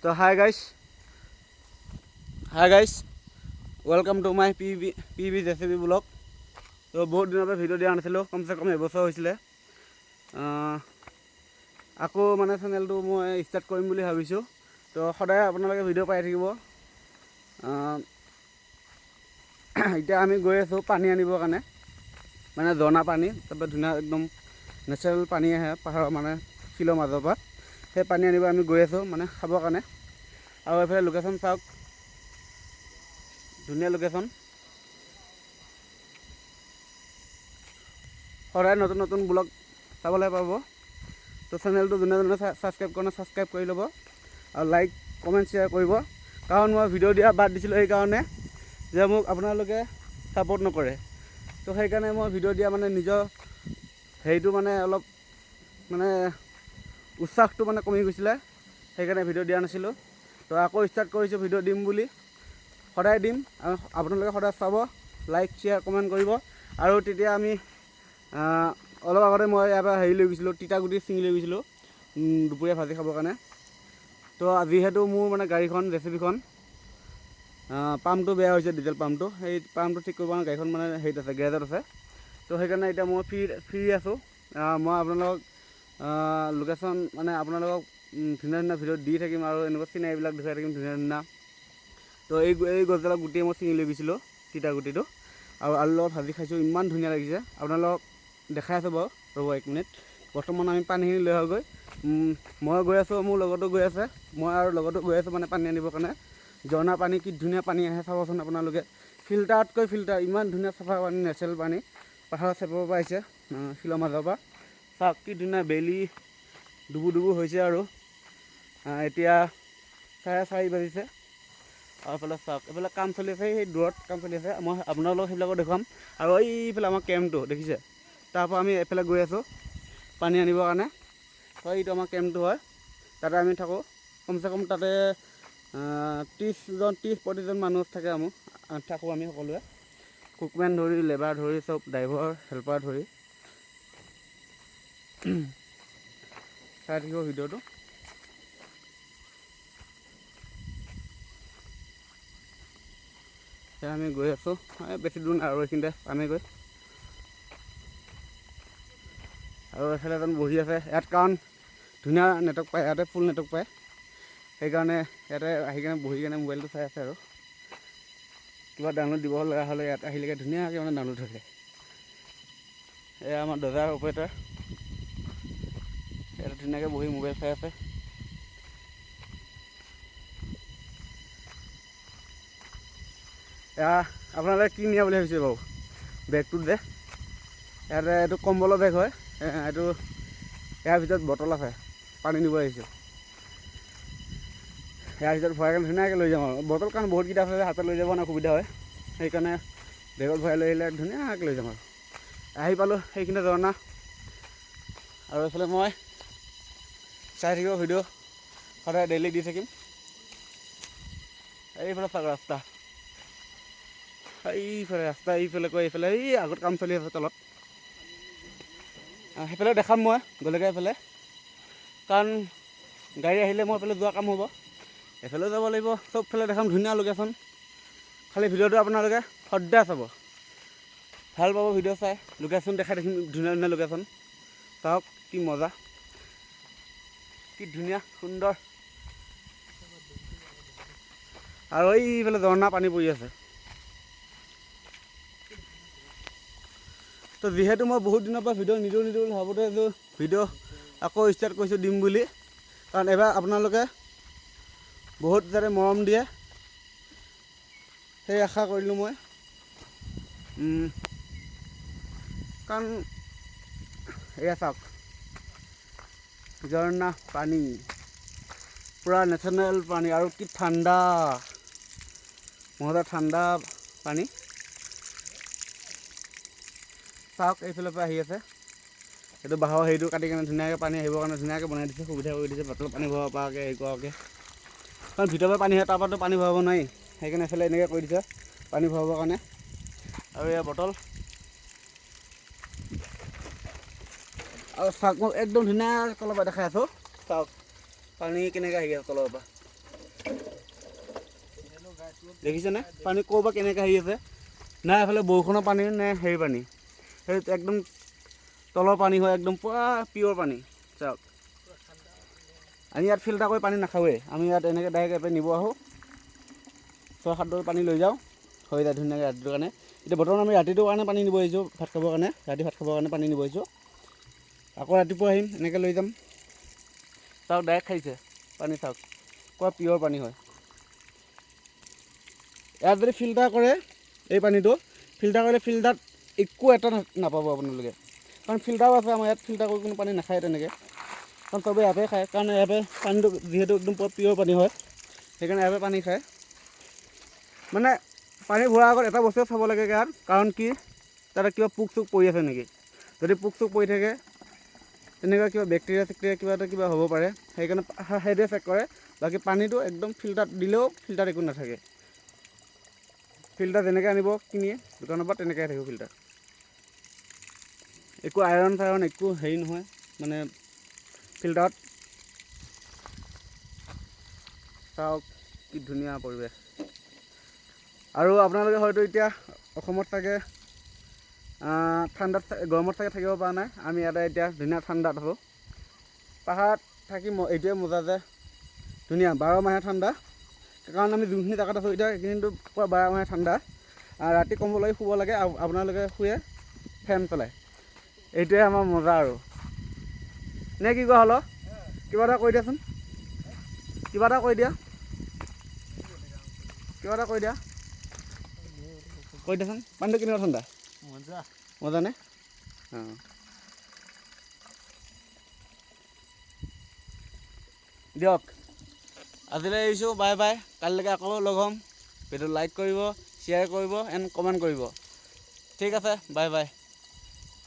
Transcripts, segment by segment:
তো hi guys welcome to my P B JCB blog. তো বহুত দিনৰ পৰা ভিডিঅ' দিয়া নাছিলোঁ, কমচে কম এবছৰ হৈছিলে। আকৌ মানে চেনেলটো মই ষ্টাৰ্ট কৰিম বুলি ভাবিছোঁ। তো সদায় আপোনালোকে ভিডিঅ' পাই থাকিব। এতিয়া আমি গৈ আছোঁ পানী আনিবৰ কাৰণে, মানে ঝৰ্ণা পানী, তাৰপৰা ধুনীয়া একদম নেচাৰেল পানী আহে পাহাৰৰ মানে শিলৰ মাজৰ পৰা। সেই পানী আনিব আমি গৈ আছোঁ মানে খাবৰ কাৰণে। আৰু এইফালে লোকেশ্যন চাওক, ধুনীয়া লোকেশ্যন। সদায় নতুন নতুন ব্লগ চাবলৈ পাব। তো চেনেলটো যোনে যোনে ছাবস্ক্ৰাইব কৰে ছাবস্ক্ৰাইব কৰি ল'ব আৰু লাইক কমেণ্ট শ্বেয়াৰ কৰিব। কাৰণ মই ভিডিঅ' দিয়া বাদ দিছিলোঁ সেইকাৰণে যে মোক আপোনালোকে ছাপোৰ্ট নকৰে। তো সেইকাৰণে মই ভিডিঅ' দিয়া মানে নিজৰ হেৰিটো মানে অলপ মানে উৎসাহটো মানে কমি গৈছিলে, সেইকাৰণে ভিডিঅ' দিয়া নাছিলোঁ। তো আকৌ ষ্টাৰ্ট কৰিছোঁ ভিডিঅ' দিম বুলি, সদায় দিম। আপোনালোকে সদায় চাব, লাইক শ্বেয়াৰ কমেণ্ট কৰিব। আৰু তেতিয়া আমি অলপ আগতে মই ইয়াৰ পৰা হেৰি লৈ গৈছিলোঁ, তিতাগুটি ছিঙি লৈ গৈছিলোঁ দুপৰীয়া ভাজি খাবৰ কাৰণে। তো যিহেতু মোৰ মানে গাড়ীখন জেচিবিখন পাম্পটো বেয়া হৈছে, ডিজেল পাম্পটো, সেই পাম্পটো ঠিক কৰিব কাৰণে গাড়ীখন মানে হেৰিত আছে, গেৰেজত আছে। তো সেইকাৰণে এতিয়া মই ফ্ৰী আছোঁ। মই আপোনালোকক লোকেশ্যন মানে আপোনালোকক ধুনীয়া ধুনীয়া ভিডিঅ' দি থাকিম আৰু এনেকুৱা চিনাৰিবিলাক দেখুৱাই থাকিম ধুনীয়া ধুনীয়া। তো এই গছডালৰ গুটিয়ে মই ছিঙি লৈ গৈছিলোঁ, তিতাগুটিটো, আৰু আলুৰ লগত ভাজি খাইছোঁ, ইমান ধুনীয়া লাগিছে। আপোনালোকক দেখাই আছোঁ বাৰু, ৰ'ব 1 মিনিট। বৰ্তমান আমি পানীখিনি লৈ আহোঁগৈ। মই গৈ আছোঁ, মোৰ লগতো গৈ আছে, মই আৰু লগতো গৈ আছোঁ মানে পানী আনিবৰ কাৰণে। ঝৰ্ণা পানী, কি ধুনীয়া পানী আহে চাবচোন আপোনালোকে। ফিল্টাৰতকৈ ফিল্টাৰ, ইমান ধুনীয়া চাফা পানী, নেচাৰেল পানী, পাহাৰৰ চেপৰ পৰা আহিছে, শিলৰ মাজৰ পৰা। চাওক কি ধুনীয়া বেলি ডুবু ডুবু হৈছে। আৰু এতিয়া 4:30 বাজিছে। আৰু এইফালে চাওক, এইফালে কাম চলি আছে, সেই দূৰত কাম চলি আছে। মই আপোনালোকক সেইবিলাকো দেখুৱাম। আৰু এইফালে আমাৰ কেম্পটো দেখিছে, তাৰপৰা আমি এইফালে গৈ আছোঁ পানী আনিবৰ কাৰণে। তো এইটো আমাৰ কেম্পটো হয়, তাতে আমি থাকোঁ। কমচে কম তাতে 30-40জন মানুহ থাকে। থাকোঁ আমি সকলোৱে, কুকমেন ধৰি, লেবাৰ ধৰি, চব ড্ৰাইভাৰ হেল্পাৰ ধৰি। চাই থাকিব ভিডিঅ'টো। এতিয়া আমি গৈ আছোঁ, বেছি দূৰ নাই আৰু এইখিনিতে পামেগৈ। আৰু এফালে এজন বহি আছে ইয়াত, কাৰণ ধুনীয়া নেটৱৰ্ক পায়, ইয়াতে ফুল নেটৱৰ্ক পায়। সেইকাৰণে ইয়াতে আহি কিনে বহি কিনে মোবাইলটো চাই আছে। আৰু কিবা ডাউনলোড দিব লগা হ'লে ইয়াত আহিলেকে ধুনীয়াকৈ মানে ডাউনলোড হৈ যায়। এয়া আমাৰ দৰ্জাৰ অপাৰেটৰ, ইয়াতে ধুনীয়াকৈ বহি মোবাইল চাই আছে। এয়া আপোনালোকে কি নিয়া বুলি ভাবিছে বাৰু বেগটোত যে? ইয়াতে এইটো কম্বলৰ বেগ হয়। এইটো ইয়াৰ ভিতৰত বটল আছে, পানী নিব আহিছোঁ। ইয়াৰ ভিতৰত ভৰাই কিনে ধুনীয়াকৈ লৈ যাম। আৰু বটল কাৰণ বহুতকেইটা আছে, হাতত লৈ যাব কাৰণে অসুবিধা হয়, সেইকাৰণে বেগত ভৰাই লৈ আহিলে ধুনীয়াকৈ লৈ যাম। আৰু আহি পালোঁ সেইখিনি ঝৰ্ণা। আৰু এইফালে মই চাই থাকিব ভিডিঅ', সদায় ডেইলি দি থাকিম। এইফালে চাওক ৰাস্তা, এইফালে ৰাস্তা, এইফালে কৈ এইফালে এই আগত কাম চলি আছে তলত। সেইফালে দেখাম মই গ'লেগৈ এইফালে, কাৰণ গাড়ী আহিলে মই এইফালে যোৱা কাম হ'ব। এইফালেও যাব লাগিব, চবফালে দেখাম ধুনীয়া লোকেশ্যন। খালি ভিডিঅ'টো আপোনালোকে সদায় চাব, ভাল পাব ভিডিঅ' চাই। লোকেশ্যন দেখাই দেখিম, ধুনীয়া ধুনীয়া লোকেশ্যন। চাওক কি মজা, কি ধুনীয়া সুন্দৰ। আৰু এইফালে ঝৰ্ণা পানী পৰি আছে। তো যিহেতু মই বহুত দিনৰ পৰা ভিডিঅ' নিদিওঁ বুলি ভাবোঁতে এইটো ভিডিঅ' আকৌ ষ্টাৰ্ট কৰিছোঁ দিম বুলি। কাৰণ এবাৰ আপোনালোকে বহুত যাতে মৰম দিয়ে, সেই আশা কৰিলোঁ মই। কাৰণ এয়া চাওক, ঝৰ্ণা পানী, পূৰা নেচাৰেল পানী, আৰু কি ঠাণ্ডা, মজা ঠাণ্ডা পানী। চাওক এইফালৰ পৰা আহি আছে, এইটো বাঁহৰ হেৰিটো কাটি কিনে ধুনীয়াকৈ পানী আহিবৰ কাৰণে ধুনীয়াকৈ বনাই দিছে, সুবিধা কৰি দিছে। বটল পানী ভৰাব পৰাকৈ, হেৰি কৰাকৈ। কাৰণ ভিতৰৰ পৰা পানী হয়, তাৰপৰাতো পানী ভৰাব নোৱাৰি, সেইকাৰণে এইফালে এনেকৈ কৰি দিছে পানী ভৰাবৰ কাৰণে। আৰু এয়া বটল, আৰু চাওক মই একদম ধুনীয়া তলৰ পৰা দেখাই আছোঁ। চাওক পানী কেনেকৈ আহি আছে তলৰ পৰা, দেখিছেনে পানী ক'ৰ পৰা কেনেকৈ আহি আছে নাই এফালে বৰষুণৰ পানী নে হেৰি পানী সেই একদম তলৰ পানী হয় একদম পূৰা পিয়'ৰ পানী চাওক আমি ইয়াত ফিল্টাৰ কৰি পানী নাখাওঁৱেই আমি ইয়াত এনেকৈ ডাইৰেক্ট এপে নিব আহোঁ 6-7 ডল পানী লৈ যাওঁ হৈ যায় ধুনীয়াকৈ ৰাতিটোৰ কাৰণে এতিয়া বৰ্তমান আমি ৰাতিটোৰ কাৰণে পানী নিব আহিছোঁ ভাত খাবৰ কাৰণে ৰাতি ভাত খাবৰ কাৰণে পানী নিব আহিছোঁ আকৌ ৰাতিপুৱা আহিম এনেকৈ লৈ যাম চাওক ডাইৰেক্ট খাইছে পানী চাওক পূৰা পিয়'ৰ পানী হয় ইয়াত যদি ফিল্টাৰ কৰে এই পানীটো ফিল্টাৰ কৰিলে ফিল্টাৰত একো এটা নাপাব আপোনালোকে কাৰণ ফিল্টাৰো আছে আমাৰ ইয়াত ফিল্টাৰ কৰি কোনো পানী নাখায় তেনেকৈ কাৰণ চবেই এপে খায় কাৰণ এপে পানীটো যিহেতু একদম পিয়'ৰ পানী হয় সেইকাৰণে এপে পানী খায় মানে পানী ভৰাৰ আগত এটা বস্তুৱে চাব লাগে ইয়াত কাৰণ কি তাতে কিবা পোক চোক পৰি আছে নেকি যদি পোক চোক পৰি থাকে তেনেকুৱা কিবা বেক্টেৰিয়া চেক্টেৰিয়া কিবা এটা কিবা হ'ব পাৰে সেইকাৰণে সেইটোৱে চেক কৰে বাকী পানীটো একদম ফিল্টাৰত দিলেও ফিল্টাৰত একো নাথাকে ফিল্টাৰ যেনেকৈ আনিব কিনি দোকানৰ পৰা তেনেকৈ থাকিব ফিল্টাৰ একো আইৰণ চাইৰণ একো হেৰি নহয় মানে ফিল্টাৰত চাওক কি ধুনীয়া পৰিৱেশ আৰু আপোনালোকে হয়তো এতিয়া অসমত চাগে ঠাণ্ডাত গৰমত চাগে থাকিব পৰা নাই আমি ইয়াতে এতিয়া ধুনীয়া ঠাণ্ডাত আছোঁ পাহাৰত থাকি এইটোৱে মজা যে ধুনীয়া 12 মাহে ঠাণ্ডা কাৰণ আমি যোনখিনি জেগাত আছোঁ এতিয়া সেইখিনিতো পূৰা 12 মাহে ঠাণ্ডা ৰাতি কম্বল শুব লাগে আৰু আপোনালোকে শুৱে ফেন চলাই এইটোৱে আমাৰ মজা আৰু নে কি কোৱা হ'ল কিবা এটা কৈ দিয়াচোন কিবা এটা কৈ দিয়া কৈ দিয়াচোন পানীটো কেনেকুৱা ঠাণ্ডা মজা নে অঁ দিয়ক আজিলৈ এৰিছোঁ বাই বাই কালিলৈকে আকৌ লগ হ'ম ভিডিঅ'টো লাইক কৰিব শ্বেয়াৰ কৰিব এণ্ড কমেণ্ট কৰিব ঠিক আছে বাই বাই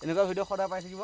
এনেকুৱা ভিডিঅ' সদায় পাই থাকিব